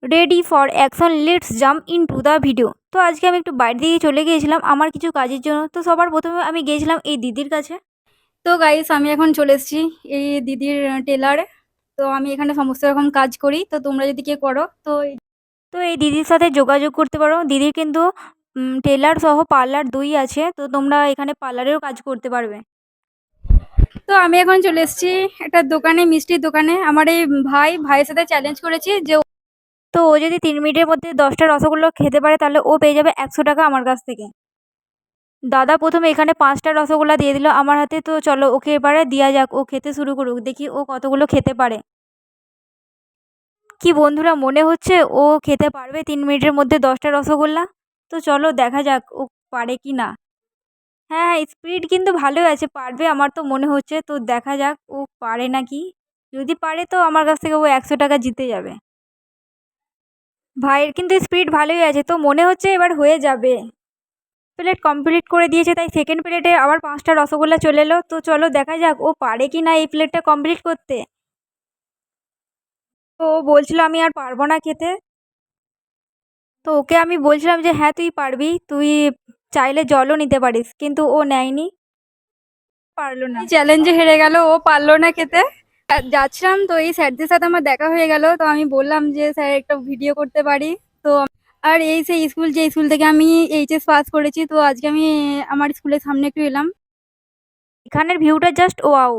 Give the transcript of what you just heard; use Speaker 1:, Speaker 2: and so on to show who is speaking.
Speaker 1: Ready for action, let's jump into the video. তো আজকে আমি একটু বাইরে দিকে চলে গিয়েছিলাম আমার কিছু কাজের জন্য। তো সবার প্রথমে আমি গিয়েছিলাম এই দিদির কাছে। তো গাইস, আমি এখন চলে এসেছি এই দিদির টেলারে। তো আমি এখানে সমস্ত রকম কাজ করি। তো তোমরা যদি কেউ করো তো এই দিদির সাথে যোগাযোগ করতে পারো। দিদির কিন্তু টেলার সহ পার্লার দুই আছে। তো তোমরা এখানে পার্লারেও কাজ করতে পারবে। তো আমি এখন চলে এসেছি একটা দোকানে, মিষ্টির দোকানে। আমার এই ভাইয়ের সাথে চ্যালেঞ্জ করেছি যে তো ও যদি 3 মিনিটের মধ্যে 10টা রসগোল্লা খেতে পারে তাহলে ও পেয়ে যাবে 100 টাকা আমার কাছ থেকে। দাদা প্রথমে এখানে 5টা রসগোল্লা দিয়ে দিল আমার হাতে। তো চলো ওকে এবারে দেওয়া যাক, ও খেতে শুরু করুক, দেখি ও কতগুলো খেতে পারে। কি বন্ধুরা, মনে হচ্ছে ও খেতে পারবে 3 মিনিটের মধ্যে 10টা রসগোল্লা? তো চলো দেখা যাক ও পারে কি না। হ্যাঁ হ্যাঁ, স্পিড কিন্তু ভালোই আছে, পারবে আমার তো মনে হচ্ছে। তো দেখা যাক ও পারে নাকি। যদি পারে তো আমার কাছ থেকে ও 100 টাকা জিতে যাবে। ভাইয়ের কিন্তু স্পিড ভালোই আছে, তো মনে হচ্ছে এবার হয়ে যাবে। প্লেট কমপ্লিট করে দিয়েছে, তাই সেকেন্ড প্লেটে আবার 5টা রসগোল্লা চলে এলো। তো চলো দেখা যাক ও পারে কি না এই প্লেটটা কমপ্লিট করতে। তো ও বলছিল আমি আর পারবো না খেতে। তো ওকে আমি বলছিলাম যে হ্যাঁ তুই পারবি, তুই চাইলে জলও নিতে পারিস, কিন্তু ও নেয়নি, পারলো না, চ্যালেঞ্জে হেরে গেল, ও পারলো না খেতে। আর যাচ্ছিলাম তো এই স্যারদের সাথে আমার দেখা হয়ে গেল। তো আমি বললাম যে স্যার একটা ভিডিও করতে পারি। তো আর এই সেই স্কুল, যে স্কুল থেকে আমি এইচএস পাস করেছি। তো আজকে আমি আমার স্কুলের সামনে একটু এলাম। এখানের ভিউটা জাস্ট ওয়াও।